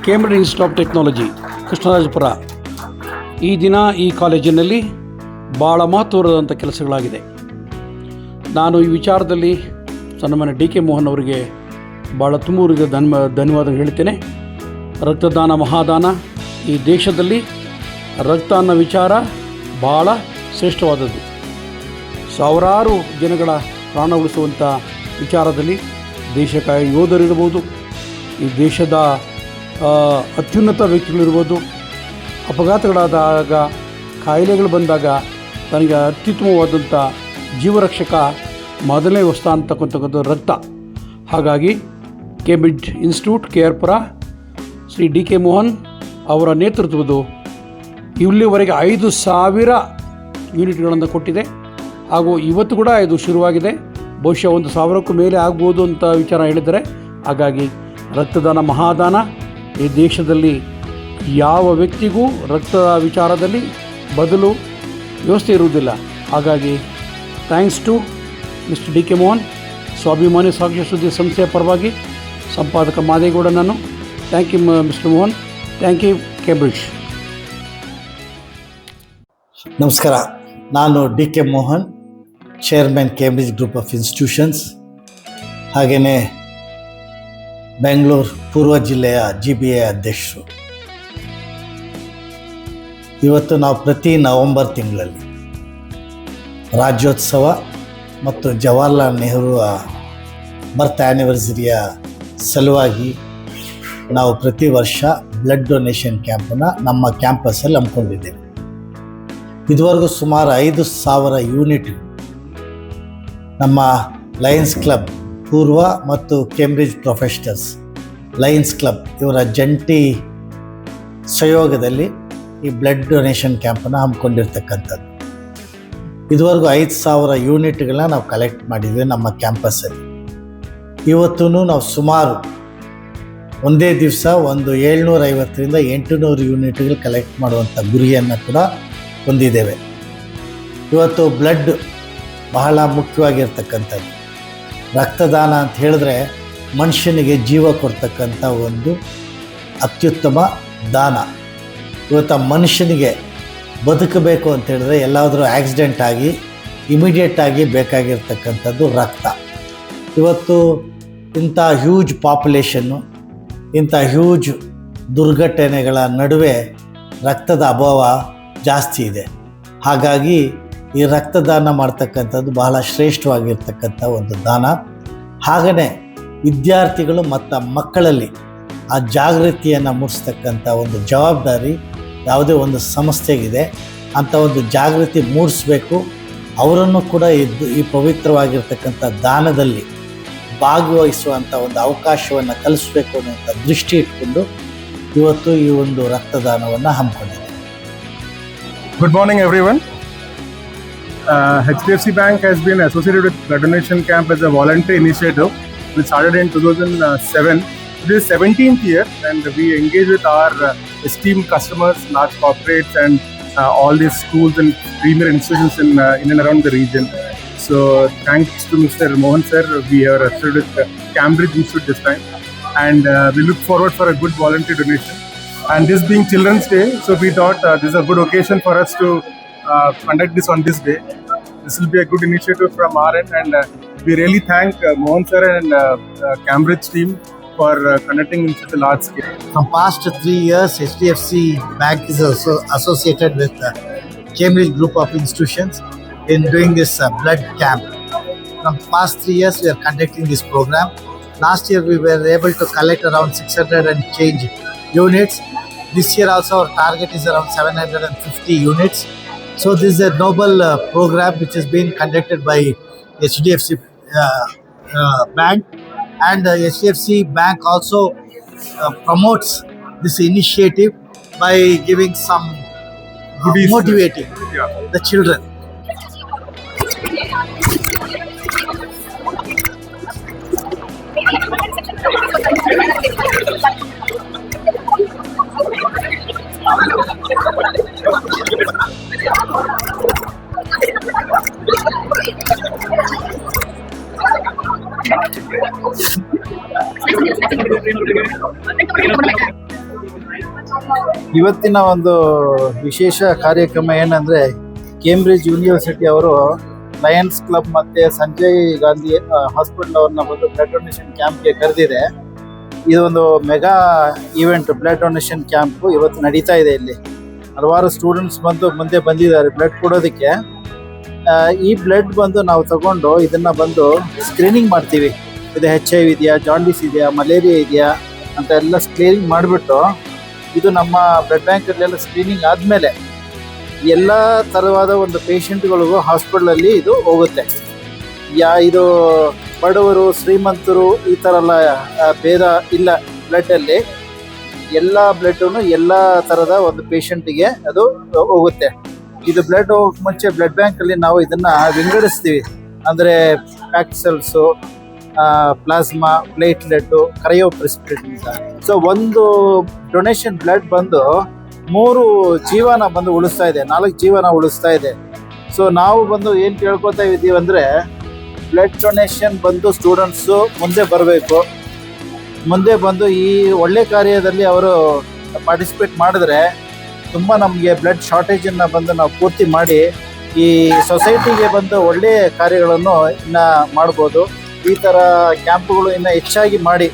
Cambridge institute of technology Krishnarajapura. ಈ ದಿನ ಈ ಕಾಲೇಜಿನಲ್ಲಿ ಭಾಳ ಮಹತ್ವವಾದಂಥ ಕೆಲಸಗಳಾಗಿದೆ. ನಾನು ಈ ವಿಚಾರದಲ್ಲಿ ಸನ್ಮಾನ್ಯ ಡಿ ಕೆ ಮೋಹನ್ ಅವರಿಗೆ ಭಾಳ ತುಂಬೂರಿಗೆ ಧನ್ಯವಾದ ಹೇಳ್ತೇನೆ. ರಕ್ತದಾನ ಮಹಾದಾನ. ಈ ದೇಶದಲ್ಲಿ ರಕ್ತ ಅನ್ನೋ ವಿಚಾರ ಭಾಳ ಶ್ರೇಷ್ಠವಾದದ್ದು. ಸಾವಿರಾರು ಜನಗಳ ಪ್ರಾಣ ಉಳಿಸುವಂಥ ವಿಚಾರದಲ್ಲಿ ದೇಶಕ್ಕಾಗಿ ಯೋಧರಿರ್ಬೋದು, ಈ ದೇಶದ ಅತ್ಯುನ್ನತ ವ್ಯಕ್ತಿಗಳಿರ್ಬೋದು, ಅಪಘಾತಗಳಾದಾಗ, ಕಾಯಿಲೆಗಳು ಬಂದಾಗ ತನಗೆ ಅತ್ಯುತ್ತಮವಾದಂಥ ಜೀವರಕ್ಷಕ ಮೊದಲನೇ ವಸ್ತು ಅಂತಕ್ಕಂಥದ್ದು ರಕ್ತ. ಹಾಗಾಗಿ ಕೇಂಬ್ರಿಡ್ಜ್ ಇನ್ಸ್ಟಿಟ್ಯೂಟ್ KR-ಪುರ ಶ್ರೀ ಡಿ ಕೆ ಮೋಹನ್ ಅವರ ನೇತೃತ್ವದ್ದು ಇಲ್ಲಿವರೆಗೆ 5,000 ಯೂನಿಟ್ಗಳನ್ನು ಕೊಟ್ಟಿದೆ. ಹಾಗೂ ಇವತ್ತು ಕೂಡ ಇದು ಶುರುವಾಗಿದೆ. ಬಹುಶಃ 1,000ಕ್ಕೂ ಮೇಲೆ ಆಗ್ಬೋದು ಅಂತ ವಿಚಾರ ಹೇಳಿದ್ದಾರೆ. ಹಾಗಾಗಿ ರಕ್ತದಾನ ಮಹಾದಾನ. ಈ ದೇಶದಲ್ಲಿ ಯಾವ ವ್ಯಕ್ತಿಗೂ ರಕ್ತದ ವಿಚಾರದಲ್ಲಿ ಬದಲು ವ್ಯವಸ್ಥೆ ಇರುವುದಿಲ್ಲ. ಹಾಗಾಗಿ thanks to mister D K Mohan. ಸ್ವಾಭಿಮಾನಿ ಸಾಕ್ಷ್ಯ ಸುದ್ದಿ ಸಂಸ್ಥೆಯ ಪರವಾಗಿ ಸಂಪಾದಕ ಮಾದೇಗೌಡ ನಾನು. Thank you mister Mohan. Thank you Cambridge. ನಮಸ್ಕಾರ. ನಾನು D K Mohan, chairman Cambridge group of institutions, ಹಾಗೆಯೇ ಬೆಂಗಳೂರು ಪೂರ್ವ ಜಿಲ್ಲೆಯ GBA ಅಧ್ಯಕ್ಷರು. ಇವತ್ತು ನಾವು ಪ್ರತಿ ನವೆಂಬರ್ ತಿಂಗಳಲ್ಲಿ ರಾಜ್ಯೋತ್ಸವ ಮತ್ತು ಜವಾಹರ್ಲಾಲ್ ನೆಹರು ಬರ್ತ್ ಆ್ಯನಿವರ್ಸರಿಯ ಸಲುವಾಗಿ ನಾವು ಪ್ರತಿ ವರ್ಷ ಬ್ಲಡ್ ಡೊನೇಷನ್ ಕ್ಯಾಂಪನ್ನು ನಮ್ಮ ಕ್ಯಾಂಪಸ್ಸಲ್ಲಿ ಹಮ್ಮಿಕೊಂಡಿದ್ದೇವೆ. ಇದುವರೆಗೂ ಸುಮಾರು 5,000 ಯೂನಿಟ್ ನಮ್ಮ ಲಯನ್ಸ್ ಕ್ಲಬ್ ಪೂರ್ವ ಮತ್ತು ಕೇಂಬ್ರಿಡ್ಜ್ ಪ್ರೊಫೆಷನಲ್ಸ್ ಲಯನ್ಸ್ ಕ್ಲಬ್ ಇವರ ಜಂಟಿ ಸಹಯೋಗದಲ್ಲಿ ಈ ಬ್ಲಡ್ ಡೊನೇಷನ್ ಕ್ಯಾಂಪನ್ನು ಹಮ್ಮಿಕೊಂಡಿರ್ತಕ್ಕಂಥದ್ದು. ಇದುವರೆಗೂ 5,000 ಯೂನಿಟ್ಗಳನ್ನ ನಾವು ಕಲೆಕ್ಟ್ ಮಾಡಿದ್ವಿ ನಮ್ಮ ಕ್ಯಾಂಪಸ್ಸಲ್ಲಿ. ಇವತ್ತೂ ನಾವು ಸುಮಾರು ಒಂದೇ ದಿವಸ 750ರಿಂದ 800 ಯೂನಿಟ್ಗಳು ಕಲೆಕ್ಟ್ ಮಾಡುವಂಥ ಗುರಿಯನ್ನು ಕೂಡ ಹೊಂದಿದ್ದೇವೆ. ಇವತ್ತು ಬ್ಲಡ್ ಬಹಳ ಮುಖ್ಯವಾಗಿರ್ತಕ್ಕಂಥದ್ದು. ರಕ್ತದಾನ ಅಂತ ಹೇಳಿದ್ರೆ ಮನುಷ್ಯನಿಗೆ ಜೀವ ಕೊಡ್ತಕ್ಕಂಥ ಒಂದು ಅತ್ಯುತ್ತಮ ದಾನ. ಇವತ್ತು ಮನುಷ್ಯನಿಗೆ ಬದುಕಬೇಕು ಅಂತ ಹೇಳಿದ್ರೆ ಎಲ್ಲಾದರೂ ಆಕ್ಸಿಡೆಂಟ್ ಆಗಿ ಇಮಿಡಿಯೇಟಾಗಿ ಬೇಕಾಗಿರ್ತಕ್ಕಂಥದ್ದು ರಕ್ತ. ಇವತ್ತು ಇಂಥ ಹ್ಯೂಜ್ ಪಾಪ್ಯುಲೇಷನ್ನು, ಇಂಥ ಹ್ಯೂಜ್ ದುರ್ಘಟನೆಗಳ ನಡುವೆ ರಕ್ತದ ಅಭಾವ ಜಾಸ್ತಿ ಇದೆ. ಹಾಗಾಗಿ ಈ ರಕ್ತದಾನ ಮಾಡ್ತಕ್ಕಂಥದ್ದು ಬಹಳ ಶ್ರೇಷ್ಠವಾಗಿರ್ತಕ್ಕಂಥ ಒಂದು ದಾನ. ಹಾಗೆಯೇ ವಿದ್ಯಾರ್ಥಿಗಳು ಮತ್ತು ಮಕ್ಕಳಲ್ಲಿ ಆ ಜಾಗೃತಿಯನ್ನು ಮೂಡಿಸ್ತಕ್ಕಂಥ ಒಂದು ಜವಾಬ್ದಾರಿ ಯಾವುದೇ ಒಂದು ಸಂಸ್ಥೆಗಿದೆ. ಅಂಥ ಒಂದು ಜಾಗೃತಿ ಮೂಡಿಸ್ಬೇಕು. ಅವರನ್ನು ಕೂಡ ಈ ಪವಿತ್ರವಾಗಿರ್ತಕ್ಕಂಥ ದಾನದಲ್ಲಿ ಭಾಗವಹಿಸುವಂಥ ಒಂದು ಅವಕಾಶವನ್ನು ಕಲಿಸ್ಬೇಕು ಅನ್ನುವಂಥ ದೃಷ್ಟಿ ಇಟ್ಕೊಂಡು ಇವತ್ತು ಈ ಒಂದು ರಕ್ತದಾನವನ್ನು ಹಮ್ಮಿಕೊಂಡಿದೆ. Good morning, everyone. HDFC Bank has been associated with Blood Donation Camp as a voluntary initiative. We started in 2007. This is 17th year, and we engage with our esteemed customers, large corporates, and all these schools and premier institutions in and around the region. So, thanks to Mr. Mohan sir, we are associated with Cambridge Institute this time, and we look forward for a good voluntary donation. And this being Children's Day, so we thought this is a good occasion for us to conduct this on this day. This will be a good initiative from our end, and we really thank Mohan sir and Cambridge team for conducting in such a large scale. From past 3 years, HDFC Bank is also associated with Cambridge Group of Institutions in doing this blood camp. From past 3 years, we are conducting this program. Last year, we were able to collect around 600 and change units. This year also our target is around 750 units. So this is a noble program which has been conducted by HDFC Bank, and HDFC Bank also promotes this initiative by giving some motivating the children. ಇವತ್ತಿನ ಒಂದು ವಿಶೇಷ ಕಾರ್ಯಕ್ರಮ ಏನಂದರೆ Cambridge university ಅವರು Lions club ಮತ್ತು Sanjay Gandhi hospital ಅವ್ರನ್ನ ಬಂದು blood donation ಕ್ಯಾಂಪ್ಗೆ ಕರೆದಿದೆ. ಇದೊಂದು mega event blood donation camp ಇವತ್ತು ನಡೀತಾ ಇದೆ. ಇಲ್ಲಿ ಹಲವಾರು ಸ್ಟೂಡೆಂಟ್ಸ್ ಮುಂದೆ ಬಂದಿದ್ದಾರೆ ಬ್ಲಡ್ ಕೊಡೋದಕ್ಕೆ. ಈ ಬ್ಲಡ್ ಬಂದು ನಾವು ತಗೊಂಡು ಇದನ್ನು ಬಂದು ಸ್ಕ್ರೀನಿಂಗ್ ಮಾಡ್ತೀವಿ. ಇದು HIV ಇದೆಯಾ, ಜಾಂಡಿಸ್ ಇದೆಯಾ, ಮಲೇರಿಯಾ ಇದೆಯಾ ಅಂತ ಎಲ್ಲ ಸ್ಕ್ರೀನಿಂಗ್ ಮಾಡಿಬಿಟ್ಟು ಇದು ನಮ್ಮ ಬ್ಲಡ್ ಬ್ಯಾಂಕಲ್ಲೆಲ್ಲ ಸ್ಕ್ರೀನಿಂಗ್ ಆದಮೇಲೆ ಎಲ್ಲ ಥರವಾದ ಒಂದು ಪೇಷಂಟ್ಗಳಿಗೂ ಹಾಸ್ಪಿಟ್ಲಲ್ಲಿ ಇದು ಹೋಗುತ್ತೆ. ಇದು ಬಡವರು ಶ್ರೀಮಂತರು ಈ ಥರ ಎಲ್ಲ ಭೇದ ಇಲ್ಲ. ಬ್ಲಡ್ಡಲ್ಲಿ ಎಲ್ಲ ಬ್ಲಡ್ಡೂ ಎಲ್ಲ ಥರದ ಒಂದು ಪೇಷಂಟಿಗೆ ಅದು ಹೋಗುತ್ತೆ. ಇದು ಬ್ಲಡ್ ಹೋಗೋಕ್ಕೆ ಮುಂಚೆ ಬ್ಲಡ್ ಬ್ಯಾಂಕಲ್ಲಿ ನಾವು ಇದನ್ನು ವಿಂಗಡಿಸ್ತೀವಿ. ಅಂದರೆ packed cells, plasma, platelet, cryo precipitation. So ಒಂದು ಡೊನೇಷನ್ ಬ್ಲಡ್ ಬಂದು 3 ಜೀವನ ಬಂದು ಉಳಿಸ್ತಾ ಇದೆ, 4 ಜೀವನ ಉಳಿಸ್ತಾ ಇದೆ. ಸೊ ನಾವು ಬಂದು ಏನು ಕೇಳ್ಕೊತಾ ಇದ್ದೀವಿ ಅಂದರೆ ಬ್ಲಡ್ ಡೊನೇಷನ್ ಬಂದು ಸ್ಟೂಡೆಂಟ್ಸು ಮುಂದೆ ಬರಬೇಕು. ಮುಂದೆ ಬಂದು ಈ ಒಳ್ಳೆ ಕಾರ್ಯದಲ್ಲಿ ಅವರು ಪಾರ್ಟಿಸಿಪೇಟ್ ಮಾಡಿದ್ರೆ ತುಂಬ ನಮಗೆ ಬ್ಲಡ್ ಶಾರ್ಟೇಜನ್ನು ಬಂದು ನಾವು ಪೂರ್ತಿ ಮಾಡಿ ಈ ಸೊಸೈಟಿಗೆ ಬಂದು ಒಳ್ಳೆಯ ಕಾರ್ಯಗಳನ್ನು ಇನ್ನು ಮಾಡ್ಬೋದು. ಈ ಥರ ಕ್ಯಾಂಪ್ಗಳು ಇನ್ನು ಹೆಚ್ಚಾಗಿ ಮಾಡಿ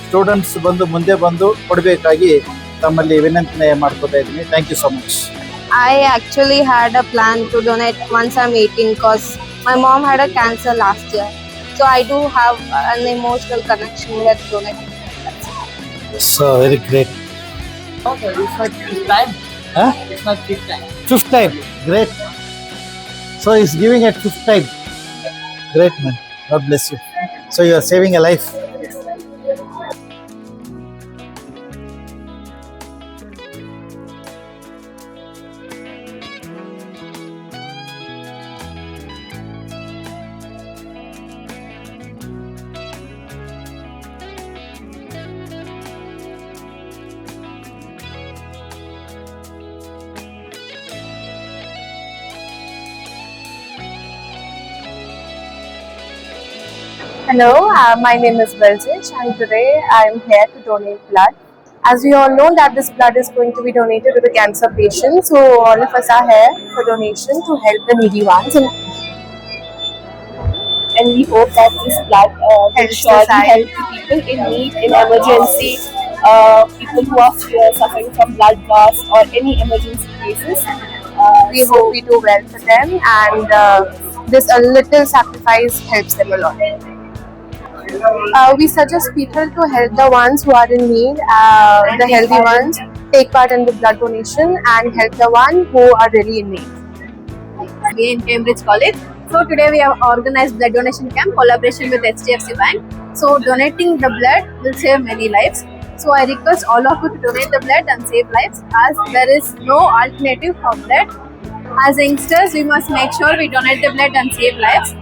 ಸ್ಟೂಡೆಂಟ್ಸ್ ಬಂದು ಮುಂದೆ ಬಂದು ಕೊಡಬೇಕಾಗಿ ತಮ್ಮಲ್ಲಿ ವಿನಂತಿ ಮಾಡ್ಕೊತಾ ಇದ್ದೀನಿ. Thank you so much. I actually had a plan to donate once I'm 18 because my mom had a cancer last year. So I do have an emotional connection with donating. So very great. Okay, it's my fifth time. Huh? It's my fifth time. 5th time. Great. So he's giving at 5th time. Great, man. God bless you. So you are saving a life. Hello, my name is Baljish and today I am here to donate blood. As we all know that this blood is going to be donated to the cancer patients, so all of us are here for donation to help the needy ones. And we hope that this blood will Helps surely society. help the people in need, in emergency, people who are suffering from blood loss or any emergency cases. We hope we do well for them, and this a little sacrifice helps them a lot. We suggest people to help the ones who are in need, the healthy ones, take part in the blood donation and help the one who are really in need. In Cambridge College. So today we have organized blood donation camp collaboration with HDFC Bank. So donating the blood will save many lives. So I request all of you to donate the blood and save lives, as there is no alternative for blood. As youngsters, we must make sure we donate the blood and save lives.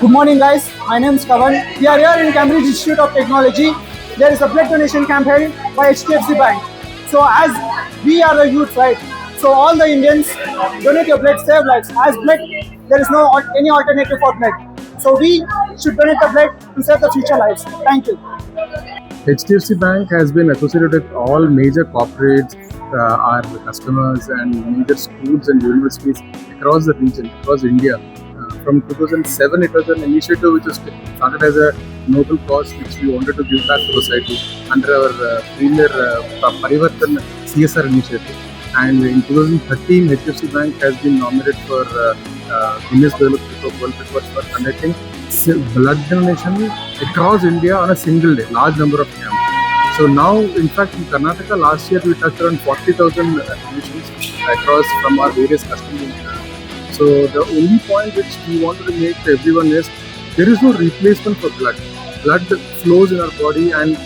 Good morning, guys. My name is Kavan. We are here in Cambridge Institute of Technology. There is a blood donation camp held by HDFC Bank. So as we are the youth, right? So all the Indians donate your blood, save lives. As blood, there is no any alternative for blood. So we should donate the blood to save the future lives. Thank you. HDFC Bank has been associated with all major corporates, our customers, and major schools and universities across the region, across India. From 2007, it was an initiative which was started as a noble cause which we wanted to give back to society under our premier Parivartan CSR initiative. And in 2013, HDFC Bank has been nominated for Guinness World Records for conducting blood donation across India on a single day, large number of camps. So now, in fact, in Karnataka last year we touched around 40,000 donations across from our various customers. So the only point which we wanted to make to everyone is there is no replacement for blood. Blood flows in our body and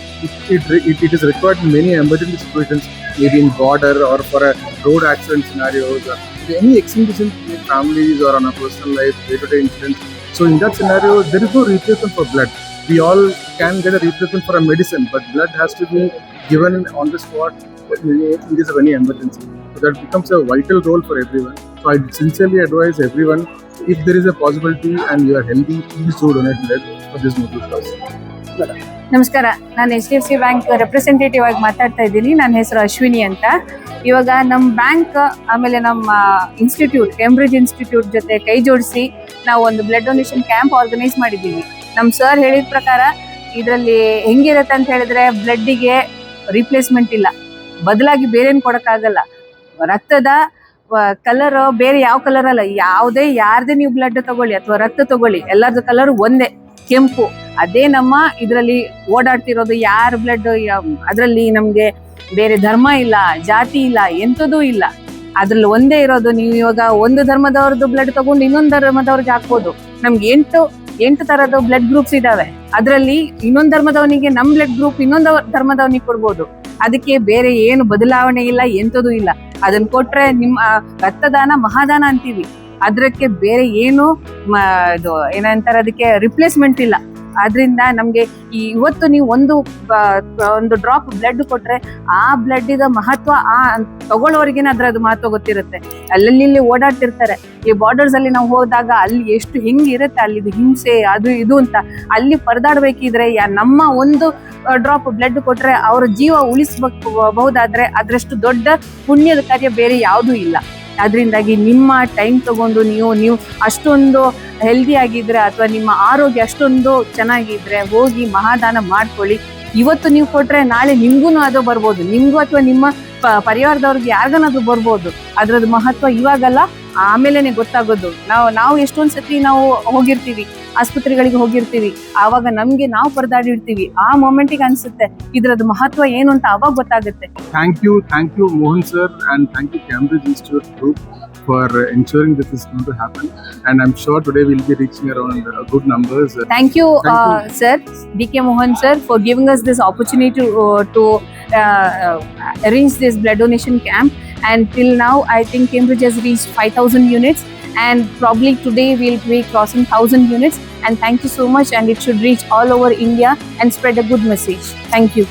it is required in many emergency situations, maybe in border or for a road accident scenarios, or any exigencies in families or on a personal life, day-to-day incidents. So in that scenario, there is no replacement for blood. We all can get a replacement for a medicine, but blood has to be given on the spot in case of any emergency. So that becomes a vital role for everyone. So I sincerely advise everyone, if there is a possibility and you are healthy, please do donate blood for this noble cause. ನಮಸ್ಕಾರ, ನಾನು HDFC bank representative ಆಗಿ ಮಾತಾಡ್ತಾ ಇದ್ದೀನಿ. ನನ್ನ ಹೆಸರು ಅಶ್ವಿನಿ ಅಂತ. ಇವಾಗ ನಮ್ಮ ಬ್ಯಾಂಕ್ ಆಮೇಲೆ ನಮ್ಮ ಇನ್ಸ್ಟಿಟ್ಯೂಟ್ ಕೇಂಬ್ರಿಡ್ಜ್ ಇನ್ಸ್ಟಿಟ್ಯೂಟ್ ಜೊತೆ ಕೈ ಜೋಡಿಸಿ ನಾವು ಒಂದು ಬ್ಲಡ್ ಡೊನೇಷನ್ ಕ್ಯಾಂಪ್ ಆರ್ಗನೈಸ್ ಮಾಡಿದ್ದೀವಿ. ನಮ್ಮ ಸರ್ ಹೇಳಿದ ಪ್ರಕಾರ ಇದರಲ್ಲಿ ಹೆಂಗಿರುತ್ತೆ ಅಂತ ಹೇಳಿದ್ರೆ, ಬ್ಲಡ್ಡಿಗೆ ರಿಪ್ಲೇಸ್ಮೆಂಟ್ ಇಲ್ಲ, ಬದಲಾಗಿ ಬೇರೇನು ಕೊಡೋಕ್ಕಾಗಲ್ಲ. ರಕ್ತದ ಕಲರ್ ಬೇರೆ ಯಾವ ಕಲರ್ ಅಲ್ಲ, ಯಾರದೇ ನೀವು ಬ್ಲಡ್ ತಗೊಳ್ಳಿ ಅಥವಾ ರಕ್ತ ತಗೊಳ್ಳಿ, ಎಲ್ಲರದ್ದು ಕಲರ್ ಒಂದೇ, ಕೆಂಪು. ಅದೇ ನಮ್ಮ ಇದರಲ್ಲಿ ಓಡಾಡ್ತಿರೋದು ಯಾರ ಬ್ಲಡ್, ಅದರಲ್ಲಿ ನಮಗೆ ಬೇರೆ ಧರ್ಮ ಇಲ್ಲ, ಜಾತಿ ಇಲ್ಲ, ಎಂಥದೂ ಇಲ್ಲ. ಅದ್ರಲ್ಲಿ ಒಂದೇ ಇರೋದು. ನೀವು ಇವಾಗ ಒಂದು ಧರ್ಮದವ್ರದ್ದು ಬ್ಲಡ್ ತಗೊಂಡು ಇನ್ನೊಂದು ಧರ್ಮದವ್ರಿಗೆ ಹಾಕ್ಬೋದು. ನಮ್ಗೆ ಎಂಟು ತರದ ಬ್ಲಡ್ ಗ್ರೂಪ್ಸ್ ಇದಾವೆ. ಅದರಲ್ಲಿ ಇನ್ನೊಂದು ಧರ್ಮದವನಿಗೆ ನಮ್ಮ ಬ್ಲಡ್ ಗ್ರೂಪ್ ಇನ್ನೊಂದು ಧರ್ಮದವನಿಗೆ ಕೊಡ್ಬೋದು. ಅದಕ್ಕೆ ಬೇರೆ ಏನು ಬದಲಾವಣೆ ಇಲ್ಲ, ಎಂಥದೂ ಇಲ್ಲ. ಅದನ್ನ ಕೊಟ್ರೆ ನಿಮ್ಮ ರಕ್ತದಾನ ಮಹಾದಾನ ಅಂತೀವಿ. ಅದಕ್ಕೆ ಬೇರೆ ಏನು ಇದು ಏನಂತಾರೆ, ಅದಕ್ಕೆ ರಿಪ್ಲೇಸ್ಮೆಂಟ್ ಇಲ್ಲ. ಆದ್ರಿಂದ ನಮ್ಗೆ ಇವತ್ತು ನೀವು ಒಂದು ಡ್ರಾಪ್ ಬ್ಲಡ್ ಕೊಟ್ರೆ ಆ ಬ್ಲಡ್ ಮಹತ್ವ ಆ ತಗೊಳ್ಳೋವರೆಗೇನೆ ಅದ್ರದ್ದು ಮಹತ್ವ ಗೊತ್ತಿರುತ್ತೆ. ಅಲ್ಲಲ್ಲಿ ಓಡಾಡ್ತಿರ್ತಾರೆ. ಈ ಬಾರ್ಡರ್ಸ್ ಅಲ್ಲಿ ನಾವು ಹೋದಾಗ ಅಲ್ಲಿ ಎಷ್ಟು ಹೆಂಗಿರುತ್ತೆ, ಅಲ್ಲಿದು ಹಿಂಸೆ ಅದು ಇದು ಅಂತ ಅಲ್ಲಿ ಪರದಾಡ್ಬೇಕಿದ್ರೆ ನಮ್ಮ ಒಂದು ಡ್ರಾಪ್ ಬ್ಲಡ್ ಕೊಟ್ರೆ ಅವ್ರ ಜೀವ ಉಳಿಸಬಹುದಾದ್ರೆ ಅದರಷ್ಟು ದೊಡ್ಡ ಪುಣ್ಯದ ಕಾರ್ಯ ಬೇರೆ ಯಾವುದೂ ಇಲ್ಲ. ಅದರಿಂದಾಗಿ ನಿಮ್ಮ ಟೈಮ್ ತಗೊಂಡು ನೀವು ಅಷ್ಟೊಂದು ಹೆಲ್ದಿ ಆಗಿದ್ರೆ ಅಥವಾ ನಿಮ್ಮ ಆರೋಗ್ಯ ಅಷ್ಟೊಂದು ಚೆನ್ನಾಗಿದ್ರೆ ಹೋಗಿ ಮಹಾದಾನ ಮಾಡ್ಕೊಳ್ಳಿ. ಇವತ್ತು ನೀವು ಕೊಟ್ರೆ ನಾಳೆ ನಿಮ್ಗೂ ಅದು ಬರ್ಬೋದು, ನಿಮ್ಗೂ ಅಥವಾ ನಿಮ್ಮ ಪರಿವಾರದವ್ರಿಗೆ ಯಾರಿಗನಾದ್ರೂ ಬರ್ಬೋದು. ಅದ್ರದ್ದು ಮಹತ್ವ ಇವಾಗಲ್ಲ, ಆಮೇಲೆನೆ ಗೊತ್ತಾಗೋದು. ನಾವು ಎಷ್ಟೊಂದ್ ಸತಿ ನಾವು ಹೋಗಿರ್ತೀವಿ, ಆಸ್ಪತ್ರೆಗಳಿಗೆ ಹೋಗಿರ್ತೀವಿ, ಆವಾಗ ನಮ್ಗೆ ನಾವು ಪರದಾಡಿರ್ತೀವಿ. ಆ ಮೊಮೆಂಟಿಗೆ ಅನ್ಸುತ್ತೆ ಇದ್ರದ್ದು ಮಹತ್ವ ಏನು ಅಂತ ಅವಾಗ ಗೊತ್ತಾಗುತ್ತೆ. Thank you Mohan sir, and thank you Cambridge Institute Group for ensuring this is going to happen, and I'm sure today we'll be reaching around good numbers. Thank you sir, DK Mohan sir, for giving us this opportunity to arrange this blood donation camp. And till now I think Cambridge has reached 5,000 units, and probably today we'll be crossing 1,000 units. And thank you so much, and it should reach all over India and spread a good message. Thank you.